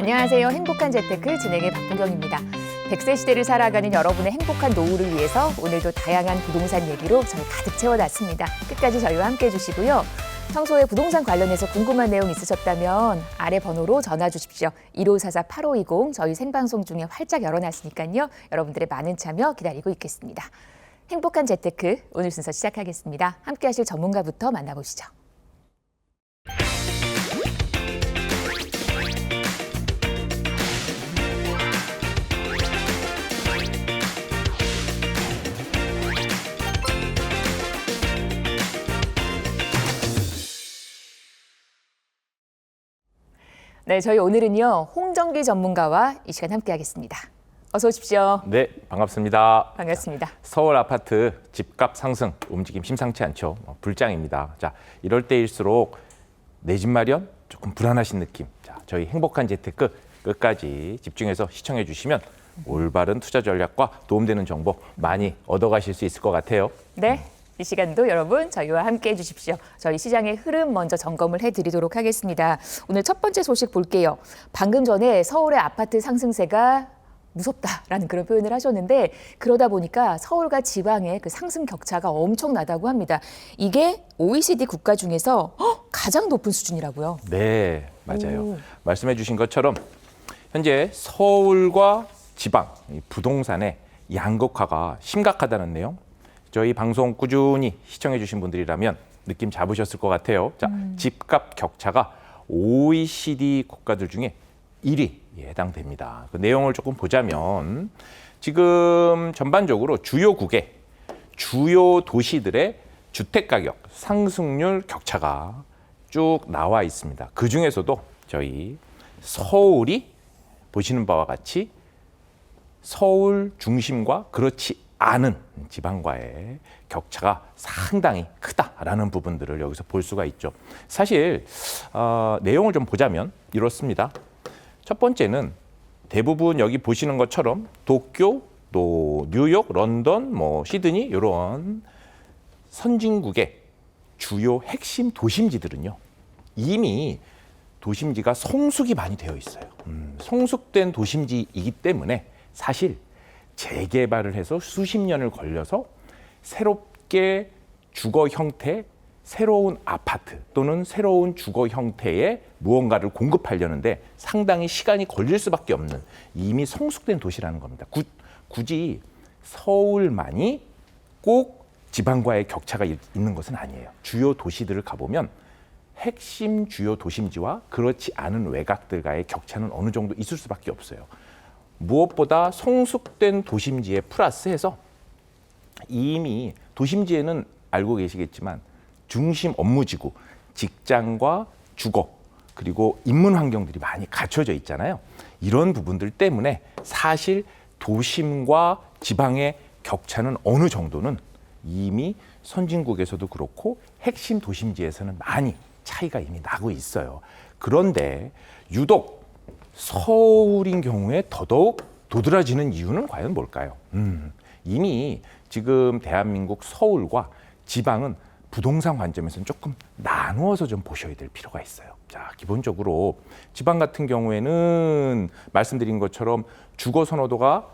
안녕하세요. 행복한 재테크 진행의 박보경입니다. 100세 시대를 살아가는 여러분의 행복한 노후를 위해서 오늘도 다양한 부동산 얘기로 저희 가득 채워놨습니다. 끝까지 저희와 함께해 주시고요. 평소에 부동산 관련해서 궁금한 내용 있으셨다면 아래 번호로 전화 주십시오. 1544-8520 저희 생방송 중에 활짝 열어놨으니까요. 여러분들의 많은 참여 기다리고 있겠습니다. 행복한 재테크 오늘 순서 시작하겠습니다. 함께하실 전문가부터 만나보시죠. 네, 저희 오늘은요 홍정기 전문가와 이 시간 함께하겠습니다. 어서 오십시오. 네, 반갑습니다. 반갑습니다. 서울 아파트 집값 상승 움직임 심상치 않죠. 불장입니다. 자, 이럴 때일수록 내 집 마련 조금 불안하신 느낌. 자, 저희 행복한 재테크 끝까지 집중해서 시청해 주시면 올바른 투자 전략과 도움되는 정보 많이 얻어가실 수 있을 것 같아요. 네. 이 시간도 여러분 저희와 함께해 주십시오. 저희 시장의 흐름 먼저 점검을 해드리도록 하겠습니다. 오늘 첫 번째 소식 볼게요. 방금 전에 서울의 아파트 상승세가 무섭다라는 그런 표현을 하셨는데 그러다 보니까 서울과 지방의 그 상승 격차가 엄청나다고 합니다. 이게 OECD 국가 중에서 가장 높은 수준이라고요. 네, 맞아요. 오. 말씀해 주신 것처럼 현재 서울과 지방 부동산의 양극화가 심각하다는 내용. 저희 방송 꾸준히 시청해 주신 분들이라면 느낌 잡으셨을 것 같아요. 자, 집값 격차가 OECD 국가들 중에 1위에 해당됩니다. 그 내용을 조금 보자면 지금 전반적으로 주요국의 주요 도시들의 주택가격 상승률 격차가 쭉 나와 있습니다. 그중에서도 저희 서울이 보시는 바와 같이 서울 중심과 그렇지 않은 지방과의 격차가 상당히 크다라는 부분들을 여기서 볼 수가 있죠. 사실 내용을 좀 보자면 이렇습니다. 첫 번째는 대부분 여기 보시는 것처럼 도쿄, 또 뉴욕, 런던, 시드니 이런 선진국의 주요 핵심 도심지들은요. 이미 도심지가 성숙이 많이 되어 있어요. 성숙된 도심지이기 때문에 사실 재개발을 해서 수십 년을 걸려서 새롭게 주거 형태, 새로운 아파트 또는 새로운 주거 형태의 무언가를 공급하려는데 상당히 시간이 걸릴 수밖에 없는 이미 성숙된 도시라는 겁니다. 굳이 서울만이 꼭 지방과의 격차가 있는 것은 아니에요. 주요 도시들을 가보면 핵심 주요 도심지와 그렇지 않은 외곽들과의 격차는 어느 정도 있을 수밖에 없어요. 무엇보다 성숙된 도심지에 플러스해서 이미 도심지에는 알고 계시겠지만 중심 업무지구, 직장과 주거, 그리고 인문 환경들이 많이 갖춰져 있잖아요. 이런 부분들 때문에 사실 도심과 지방의 격차는 어느 정도는 이미 선진국에서도 그렇고 핵심 도심지에서는 많이 차이가 이미 나고 있어요. 그런데 유독 서울인 경우에 더더욱 도드라지는 이유는 과연 뭘까요? 이미 지금 대한민국 서울과 지방은 부동산 관점에서는 조금 나누어서 좀 보셔야 될 필요가 있어요. 자, 기본적으로 지방 같은 경우에는 말씀드린 것처럼 주거 선호도가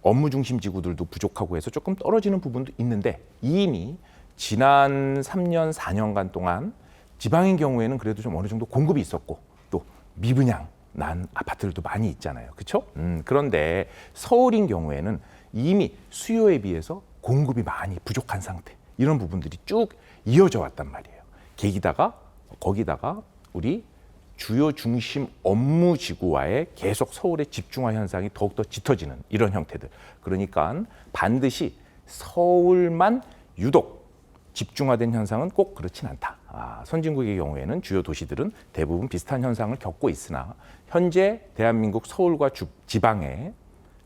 업무 중심 지구들도 부족하고 해서 조금 떨어지는 부분도 있는데 이미 지난 3년, 4년간 동안 지방인 경우에는 그래도 좀 어느 정도 공급이 있었고 또 미분양 난 아파트들도 많이 있잖아요. 그렇죠? 그런데 서울인 경우에는 이미 수요에 비해서 공급이 많이 부족한 상태. 이런 부분들이 쭉 이어져 왔단 말이에요. 거기다가 우리 주요 중심 업무 지구와의 계속 서울의 집중화 현상이 더욱더 짙어지는 이런 형태들. 그러니까 반드시 서울만 유독 집중화된 현상은 꼭 그렇진 않다. 선진국의 경우에는 주요 도시들은 대부분 비슷한 현상을 겪고 있으나 현재 대한민국 서울과 지방의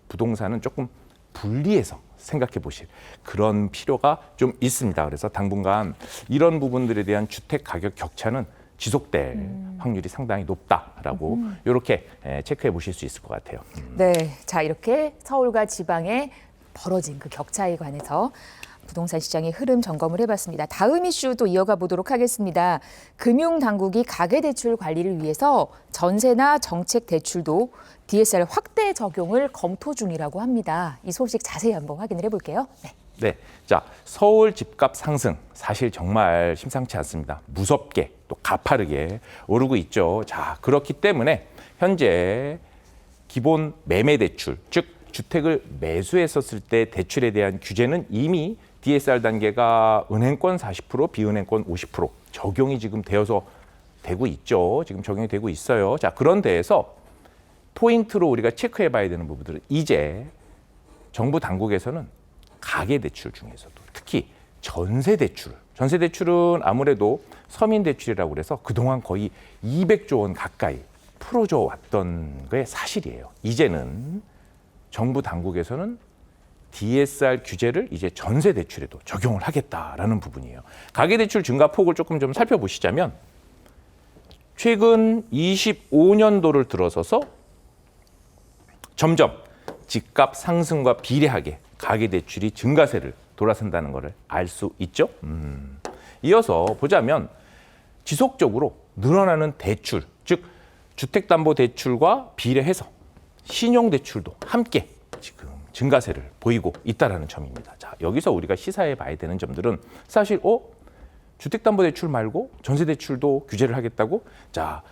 부동산은 조금 분리해서 생각해 보실 그런 필요가 좀 있습니다. 그래서 당분간 이런 부분들에 대한 주택 가격 격차는 지속될 확률이 상당히 높다라고 이렇게 체크해 보실 수 있을 것 같아요. 네, 자 이렇게 서울과 지방의 벌어진 그 격차에 관해서 부동산 시장의 흐름 점검을 해봤습니다. 다음 이슈도 이어가 보도록 하겠습니다. 금융당국이 가계대출 관리를 위해서 전세나 정책 대출도 DSR 확대 적용을 검토 중이라고 합니다. 이 소식 자세히 한번 확인을 해볼게요. 네. 네, 자 서울 집값 상승 사실 정말 심상치 않습니다. 무섭게 또 가파르게 오르고 있죠. 자 그렇기 때문에 현재 기본 매매 대출, 즉 주택을 매수했었을 때 대출에 대한 규제는 이미 DSR 단계가 은행권 40%, 비은행권 50% 적용이 지금 되고 있죠. 지금 적용이 되고 있어요. 자 그런 데에서 포인트로 우리가 체크해 봐야 되는 부분들은 이제 정부 당국에서는 가계 대출 중에서도 특히 전세 대출은 아무래도 서민 대출이라고 그래서 그동안 거의 200조 원 가까이 풀어줘 왔던 게 사실이에요. 이제는 정부 당국에서는 DSR 규제를 이제 전세 대출에도 적용을 하겠다라는 부분이에요. 가계 대출 증가 폭을 조금 좀 살펴보시자면 최근 25년도를 들어서서 점점 집값 상승과 비례하게 가계대출이 증가세를 돌아선다는 것을 알 수 있죠. 이어서 보자면 지속적으로 늘어나는 대출, 즉 주택담보대출과 비례해서 신용대출도 함께 지금 증가세를 보이고 있다는 점입니다. 자, 여기서 우리가 시사해 봐야 되는 점들은 사실 주택담보대출 말고 전세대출도 규제를 하겠다고? 자,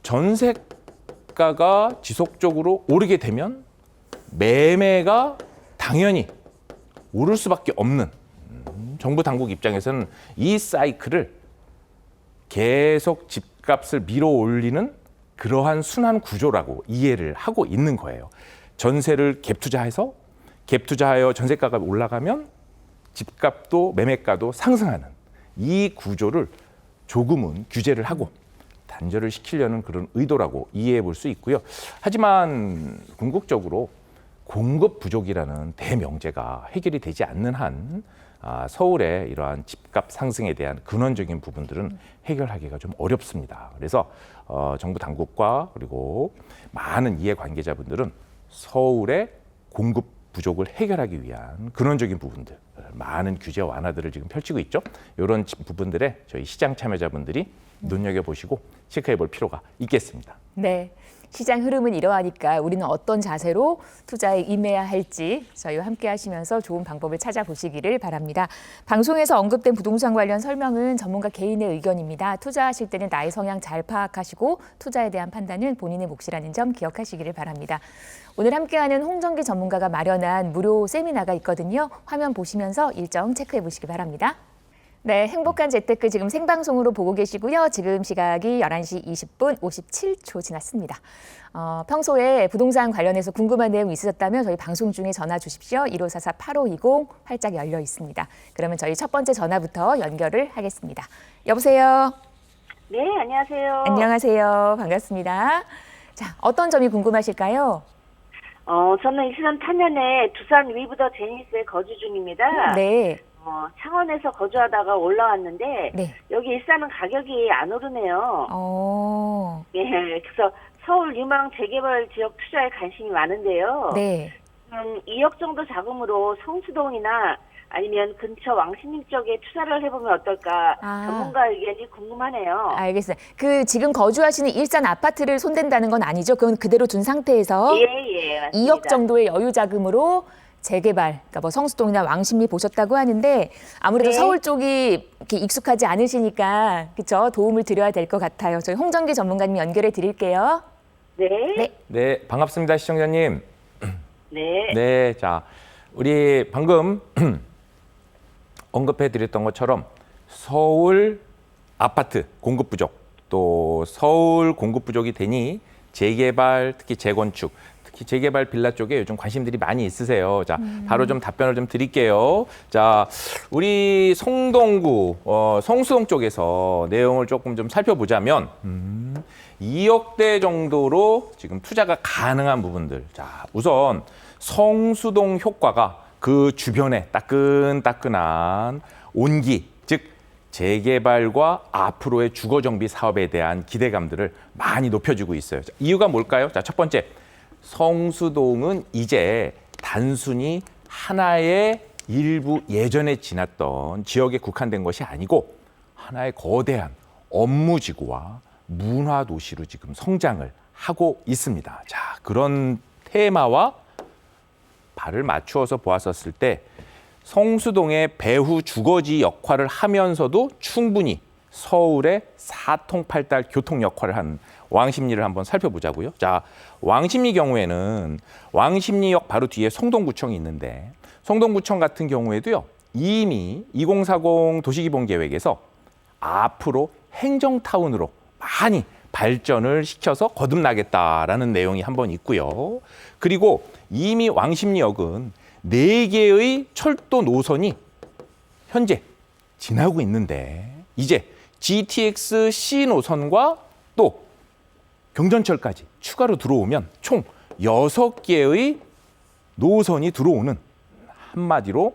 전세가가 지속적으로 오르게 되면 매매가 당연히 오를 수밖에 없는 정부 당국 입장에서는 이 사이클을 계속 집값을 밀어 올리는 그러한 순환 구조라고 이해를 하고 있는 거예요. 전세를 갭 투자하여 전세가가 올라가면 집값도 매매가도 상승하는 이 구조를 조금은 규제를 하고 단절을 시키려는 그런 의도라고 이해해 볼 수 있고요. 하지만 궁극적으로 공급 부족이라는 대명제가 해결이 되지 않는 한 서울의 이러한 집값 상승에 대한 근원적인 부분들은 해결하기가 좀 어렵습니다. 그래서 정부 당국과 그리고 많은 이해관계자분들은 서울의 공급 부족을 해결하기 위한 근원적인 부분들, 많은 규제 완화들을 지금 펼치고 있죠. 이런 부분들에 저희 시장 참여자분들이 눈여겨보시고 체크해 볼 필요가 있겠습니다. 네. 시장 흐름은 이러하니까 우리는 어떤 자세로 투자에 임해야 할지 저희와 함께 하시면서 좋은 방법을 찾아보시기를 바랍니다. 방송에서 언급된 부동산 관련 설명은 전문가 개인의 의견입니다. 투자하실 때는 나의 성향 잘 파악하시고 투자에 대한 판단은 본인의 몫이라는 점 기억하시기를 바랍니다. 오늘 함께하는 홍정기 전문가가 마련한 무료 세미나가 있거든요. 화면 보시면서 일정 체크해 보시기 바랍니다. 네, 행복한 재테크 지금 생방송으로 보고 계시고요. 지금 시각이 11시 20분 57초 지났습니다. 평소에 부동산 관련해서 궁금한 내용 있으셨다면 저희 방송 중에 전화 주십시오. 1544-8520 활짝 열려 있습니다. 그러면 저희 첫 번째 전화부터 연결을 하겠습니다. 여보세요? 네, 안녕하세요. 안녕하세요. 반갑습니다. 자, 어떤 점이 궁금하실까요? 저는 2004년에 두산 위브더 제니스에 거주 중입니다. 네. 창원에서 거주하다가 올라왔는데 네. 여기 일산은 가격이 안 오르네요. 네, 그래서 서울 유망 재개발 지역 투자에 관심이 많은데요. 네. 2억 정도 자금으로 성수동이나 아니면 근처 왕십리 쪽에 투자를 해보면 어떨까 전문가 의견이 궁금하네요. 알겠어요. 지금 거주하시는 일산 아파트를 손댄다는 건 아니죠? 그건 그대로 둔 상태에서 예, 맞습니다. 2억 정도의 여유 자금으로 재개발, 그러니까 뭐 성수동이나 왕십리 보셨다고 하는데 아무래도 네. 서울 쪽이 이렇게 익숙하지 않으시니까 그렇죠? 도움을 드려야 될 것 같아요. 저희 홍정기 전문가님 연결해 드릴게요. 네. 네. 네, 반갑습니다, 시청자님. 네. 네, 자, 우리 방금 언급해 드렸던 것처럼 서울 아파트 공급 부족, 또 서울 공급 부족이 되니 재개발, 특히 재건축, 특히 재개발 빌라 쪽에 요즘 관심들이 많이 있으세요. 자, 바로 좀 답변을 좀 드릴게요. 자, 우리 성동구, 성수동 쪽에서 내용을 조금 좀 살펴보자면 2억대 정도로 지금 투자가 가능한 부분들. 자, 우선 성수동 효과가 그 주변에 따끈따끈한 온기, 즉 재개발과 앞으로의 주거정비 사업에 대한 기대감들을 많이 높여주고 있어요. 자, 이유가 뭘까요? 자, 첫 번째, 성수동은 이제 단순히 하나의 일부 예전에 지났던 지역에 국한된 것이 아니고 하나의 거대한 업무지구와 문화도시로 지금 성장을 하고 있습니다. 자, 그런 테마와 발을 맞추어서 보았었을 때 성수동의 배후 주거지 역할을 하면서도 충분히 서울의 사통팔달 교통 역할을 한 왕십리를 한번 살펴보자고요. 자, 왕십리 경우에는 왕십리역 바로 뒤에 성동구청이 있는데 성동구청 같은 경우에도요. 이미 2040 도시기본계획에서 앞으로 행정타운으로 많이 발전을 시켜서 거듭나겠다라는 내용이 한번 있고요. 그리고 이미 왕십리역은 4개의 철도 노선이 현재 지나고 있는데 이제 GTX C 노선과 또 경전철까지 추가로 들어오면 총 6개의 노선이 들어오는 한마디로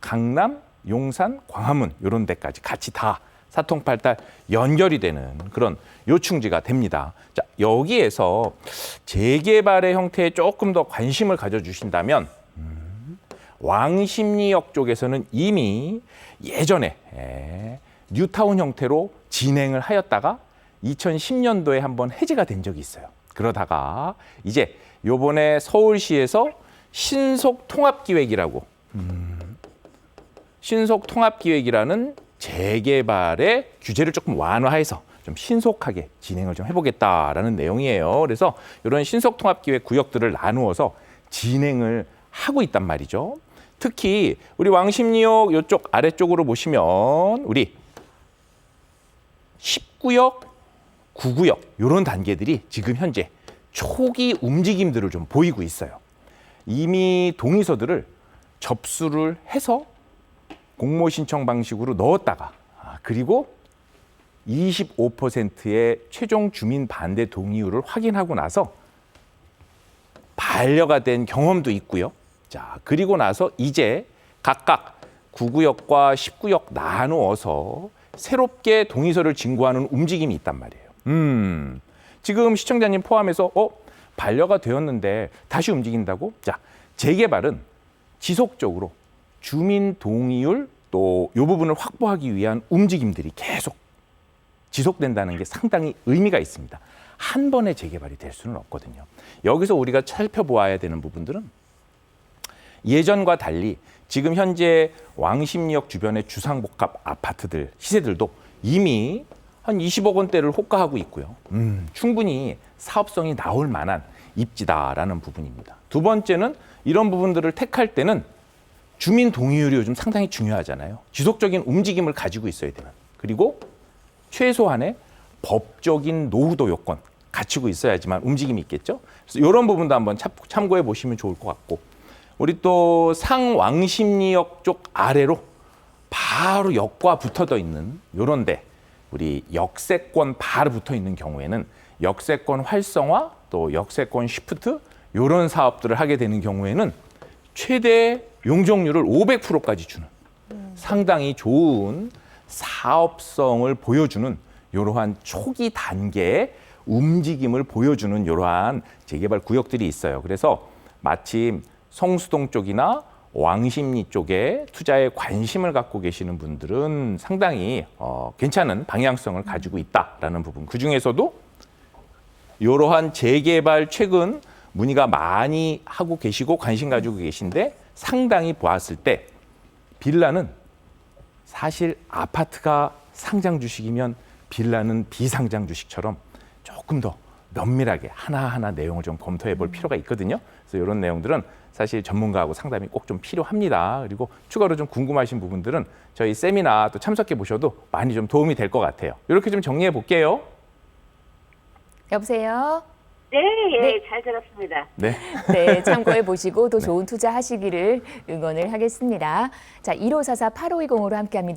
강남, 용산, 광화문 이런 데까지 같이 다 사통팔달 연결이 되는 그런 요충지가 됩니다. 자, 여기에서 재개발의 형태에 조금 더 관심을 가져주신다면 왕십리역 쪽에서는 이미 예전에 뉴타운 형태로 진행을 하였다가 2010년도에 한번 해제가 된 적이 있어요. 그러다가 이제 요번에 서울시에서 신속통합기획이라는 재개발의 규제를 조금 완화해서 좀 신속하게 진행을 좀 해보겠다라는 내용이에요. 그래서 이런 신속통합기획 구역들을 나누어서 진행을 하고 있단 말이죠. 특히 우리 왕십리역 이쪽 아래쪽으로 보시면 우리 10구역, 9구역 이런 단계들이 지금 현재 초기 움직임들을 좀 보이고 있어요. 이미 동의서들을 접수를 해서 공모 신청 방식으로 넣었다가 그리고 25%의 최종 주민 반대 동의율을 확인하고 나서 반려가 된 경험도 있고요. 자, 그리고 나서 이제 각각 9구역과 10구역 나누어서 새롭게 동의서를 진구하는 움직임이 있단 말이에요. 지금 시청자님 포함해서 반려가 되었는데 다시 움직인다고? 자, 재개발은 지속적으로 주민 동의율 또 이 부분을 확보하기 위한 움직임들이 계속 지속된다는 게 상당히 의미가 있습니다. 한 번에 재개발이 될 수는 없거든요. 여기서 우리가 살펴보아야 되는 부분들은 예전과 달리 지금 현재 왕십리역 주변의 주상복합 아파트들, 시세들도 이미 한 20억 원대를 호가하고 있고요. 충분히 사업성이 나올 만한 입지다라는 부분입니다. 두 번째는 이런 부분들을 택할 때는 주민 동의율이 요즘 상당히 중요하잖아요. 지속적인 움직임을 가지고 있어야 되는. 그리고 최소한의 법적인 노후도 요건 갖추고 있어야지만 움직임이 있겠죠. 그래서 이런 부분도 한번 참고해 보시면 좋을 것 같고 우리 또 상왕십리역 쪽 아래로 바로 역과 붙어져 있는 요런 데 우리 역세권 바로 붙어 있는 경우에는 역세권 활성화 또 역세권 시프트 요런 사업들을 하게 되는 경우에는 최대 용적률을 500%까지 주는 상당히 좋은 사업성을 보여주는 이러한 초기 단계의 움직임을 보여주는 이러한 재개발 구역들이 있어요. 그래서 마침 성수동 쪽이나 왕십리 쪽에 투자에 관심을 갖고 계시는 분들은 상당히 괜찮은 방향성을 가지고 있다라는 부분. 그중에서도 이러한 재개발 최근 문의가 많이 하고 계시고 관심 가지고 계신데 상당히 보았을 때 빌라는 사실 아파트가 상장 주식이면 빌라는 비상장 주식처럼 조금 더 면밀하게 하나하나 내용을 좀 검토해 볼 필요가 있거든요. 그래서 이런 내용들은 사실 전문가하고 상담이 꼭 좀 필요합니다. 그리고 추가로 좀 궁금하신 부분들은 저희 세미나 또 참석해 보셔도 많이 좀 도움이 될 것 같아요. 이렇게 좀 정리해 볼게요. 여보세요? 네, 잘 들었습니다. 네. 네, 참고해 보시고 더 좋은 투자 하시기를 응원을 하겠습니다. 자, 1544-8520으로 함께합니다.